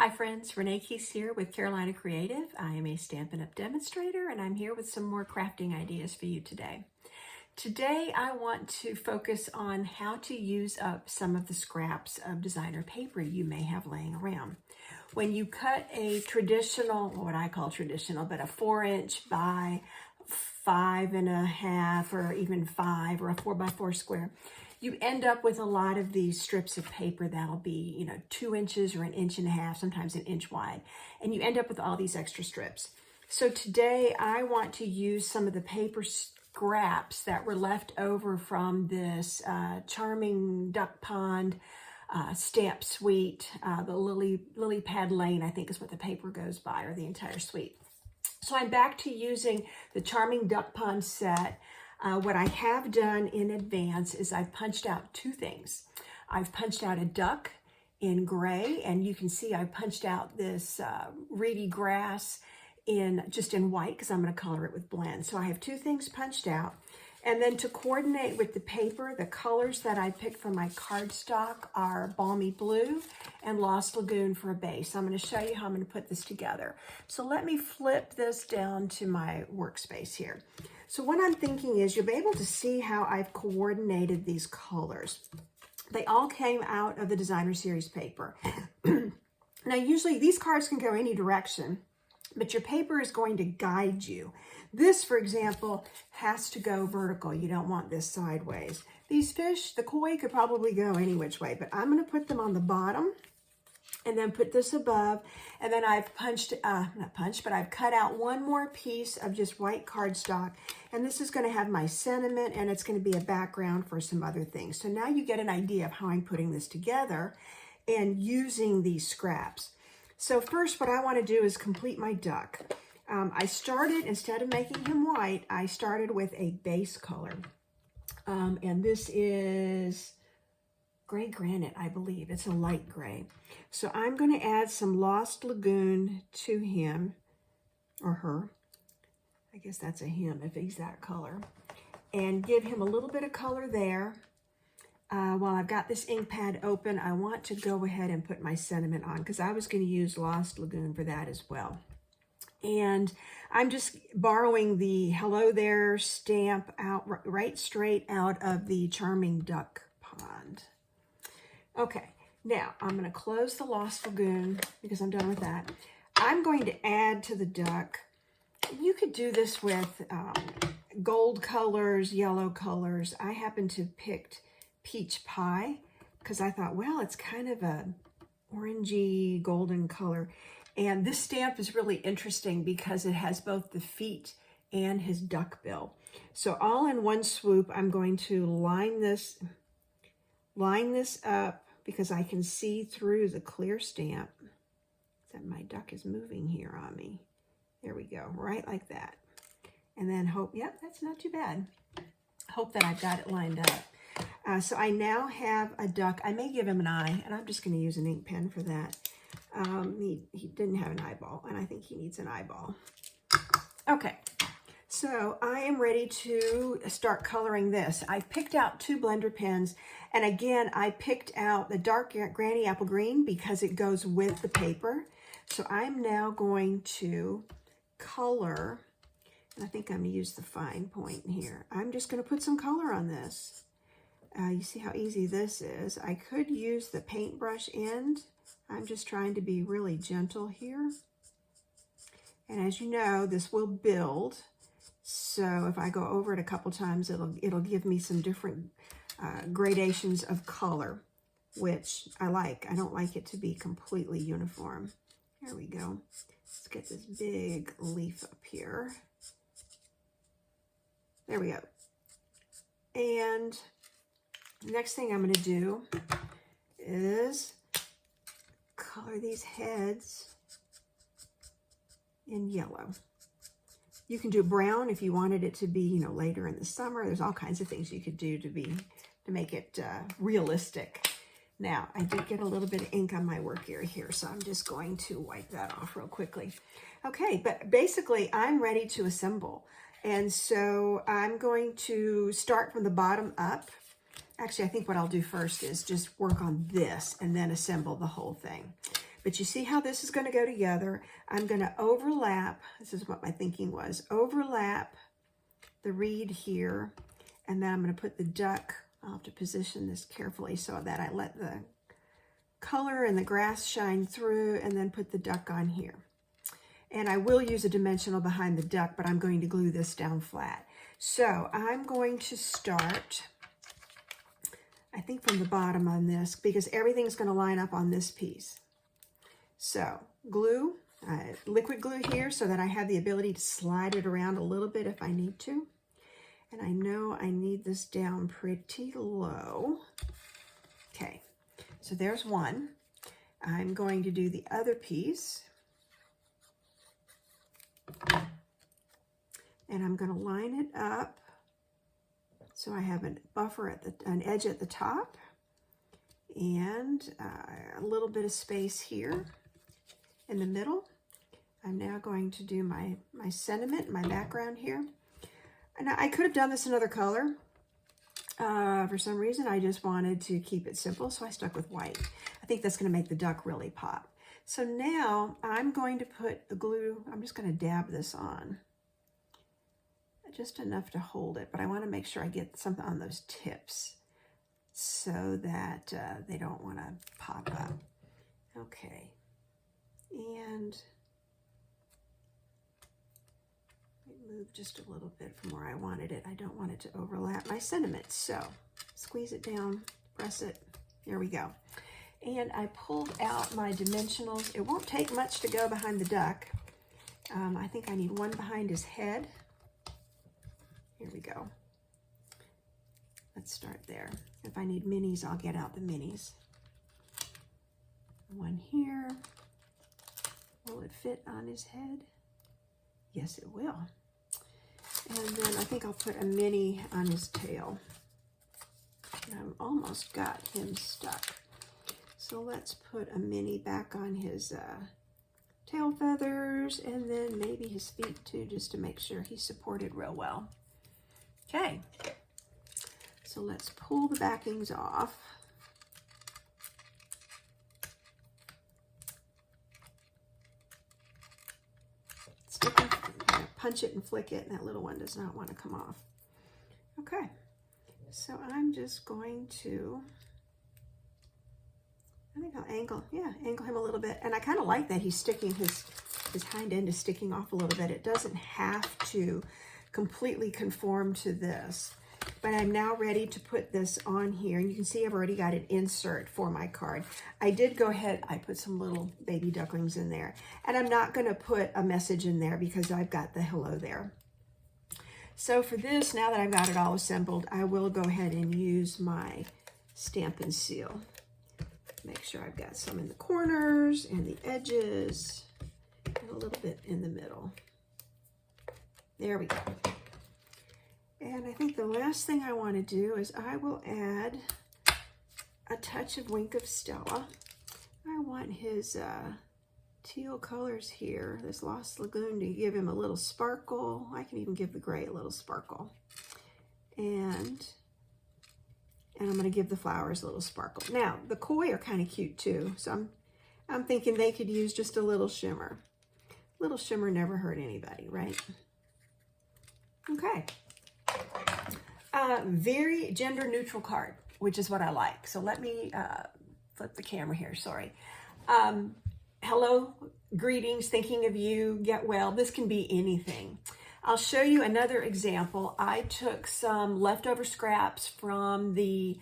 Hi friends, Renee Keese here with Carolina Creative. I am a Stampin' Up! Demonstrator and I'm here with some more crafting ideas for you today. Today I want to focus on how to use up some of the scraps of designer paper you may have laying around. When you cut a traditional, what I call traditional, but a 4-inch by 5.5 or even 5 or a 4x4 square, you end up with a lot of these strips of paper that'll be, 2 inches or 1.5 inches, sometimes 1 inch wide. And you end up with all these extra strips. So today I want to use some of the paper scraps that were left over from this Charming Duck Pond stamp suite. The Lily Pad Lane, I think is what the paper goes by, or the entire suite. So I'm back to using the Charming Duck Pond set. What I have done in advance is I've punched out two things. I've punched out a duck in gray, and you can see I punched out this reedy grass in white because I'm going to color it with blend. So I have two things punched out. And then to coordinate with the paper, the colors that I picked from my cardstock are Balmy Blue and Lost Lagoon for a base. I'm going to show you how I'm going to put this together. So let me flip this down to my workspace here. So what I'm thinking is you'll be able to see how I've coordinated these colors. They all came out of the Designer Series paper. Now usually these cards can go any direction, but your paper is going to guide you. This, for example, has to go vertical. You don't want this sideways. These fish, the koi, could probably go any which way, but I'm going to put them on the bottom and then put this above. And then I've I've cut out one more piece of just white cardstock. And this is going to have my sentiment, and it's going to be a background for some other things. So now you get an idea of how I'm putting this together and using these scraps. So first, what I want to do is complete my duck. I started, instead of making him white, I started with a base color. And this is gray granite, I believe. It's a light gray. So I'm going to add some Lost Lagoon to him, or her. I guess that's a him if he's that color. And give him a little bit of color there. While I've got this ink pad open, I want to go ahead and put my sentiment on because I was going to use Lost Lagoon for that as well. And I'm just borrowing the Hello There stamp out right straight out of the Charming Duck Pond. Okay, now I'm going to close the Lost Lagoon because I'm done with that. I'm going to add to the duck. You could do this with gold colors, yellow colors. I happen to picked Peach Pie because I thought, well, it's kind of a orangey golden color. And this stamp is really interesting because it has both the feet and his duck bill. So all in one swoop, I'm going to line this up because I can see through the clear stamp that my duck is moving here on me. There we go, right like that. And then hope, yep, that's not too bad. Hope that I've got it lined up. So I now have a duck. I may give him an eye, and I'm just going to use an ink pen for that. He didn't have an eyeball, and I think he needs an eyeball. Okay, so I am ready to start coloring this. I picked out 2 blender pens, and again, I picked out the dark Granny Apple Green because it goes with the paper. So I'm now going to color, and I think I'm going to use the fine point here. I'm just going to put some color on this. You see how easy this is. I could use the paintbrush end. I'm just trying to be really gentle here. And as you know, this will build. So if I go over it a couple times, it'll give me some different gradations of color, which I like. I don't like it to be completely uniform. There we go. Let's get this big leaf up here. There we go. And the next thing I'm going to do is color these heads in yellow. You can do brown if you wanted it to be, later in the summer. There's all kinds of things you could do to make it realistic. Now, I did get a little bit of ink on my work area here, so I'm just going to wipe that off real quickly. Okay, but basically, I'm ready to assemble. And so I'm going to start from the bottom up. Actually, I think what I'll do first is just work on this and then assemble the whole thing. But you see how this is going to go together. I'm going to overlap. This is what my thinking was. Overlap the reed here. And then I'm going to put the duck. I'll have to position this carefully so that I let the color and the grass shine through, and then put the duck on here. And I will use a dimensional behind the duck, but I'm going to glue this down flat. So I'm going to start, I think, from the bottom on this, because everything's going to line up on this piece. So glue, liquid glue here so that I have the ability to slide it around a little bit if I need to. And I know I need this down pretty low. Okay, so there's one. I'm going to do the other piece. And I'm going to line it up so I have a buffer at an edge at the top, and a little bit of space here in the middle. I'm now going to do my sentiment, my background here. And I could have done this another color. For some reason, I just wanted to keep it simple, so I stuck with white. I think that's going to make the duck really pop. So now I'm going to put the glue, I'm just going to dab this on. Just enough to hold it, but I want to make sure I get something on those tips so that they don't want to pop up. Okay. And move just a little bit from where I wanted it. I don't want it to overlap my sentiment. So squeeze it down, press it. There we go. And I pulled out my dimensionals. It won't take much to go behind the duck. I think I need one behind his head. Here we go. Let's start there. If I need minis, I'll get out the minis. One here. Will it fit on his head? Yes, it will. And then I think I'll put a mini on his tail. And I've almost got him stuck. So let's put a mini back on his tail feathers, and then maybe his feet too, just to make sure he's supported real well. Okay, so let's pull the backings off. Punch it and flick it, and that little one does not want to come off. Okay, so I'm just going to, I think I'll angle him a little bit. And I kind of like that he's sticking, his hind end is sticking off a little bit. It doesn't have to completely conform to this, but I'm now ready to put this on here. And you can see I've already got an insert for my card. I did go ahead, I put some little baby ducklings in there, and I'm not going to put a message in there because I've got the hello there. So for this, now that I've got it all assembled, I will go ahead and use my Stampin' Seal. Make sure I've got some in the corners and the edges and a little bit in the middle. There we go. And I think the last thing I want to do is I will add a touch of Wink of Stella. I want his teal colors here, this Lost Lagoon, to give him a little sparkle. I can even give the gray a little sparkle. And I'm going to give the flowers a little sparkle. Now, the koi are kind of cute too, so I'm thinking they could use just a little shimmer. Little shimmer never hurt anybody, right? Okay. Very gender neutral card, which is what I like. So let me flip the camera here, sorry. Hello, greetings, thinking of you, get well. This can be anything. I'll show you another example. I took some leftover scraps from the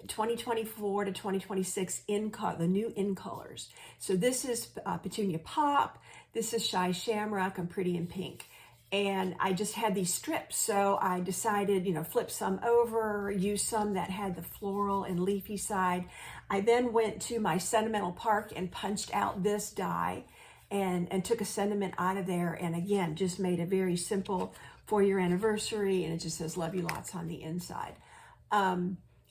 2024 to 2026 the new in colors. So this is Petunia Pop. This is Shy Shamrock and Pretty in Pink. And I just had these strips, so I decided, flip some over, use some that had the floral and leafy side. I then went to my Sentimental Park and punched out this die and took a sentiment out of there, and again, just made a very simple for-year anniversary, and it just says love you lots on the inside.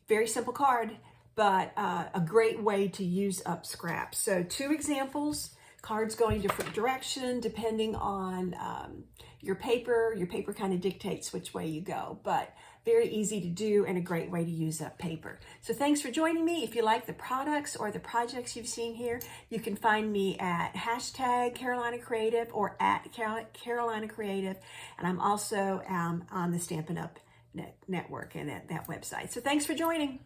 Very simple card, but a great way to use up scraps. So 2 examples. Cards going different direction depending on your paper. Your paper kind of dictates which way you go, but Very easy to do and a great way to use up paper. So thanks for joining me. If you like the products or the projects you've seen here, you can find me at #Carolina Creative or at Carolina Creative. And I'm also on the Stampin' Up! Network and that website. So thanks for joining.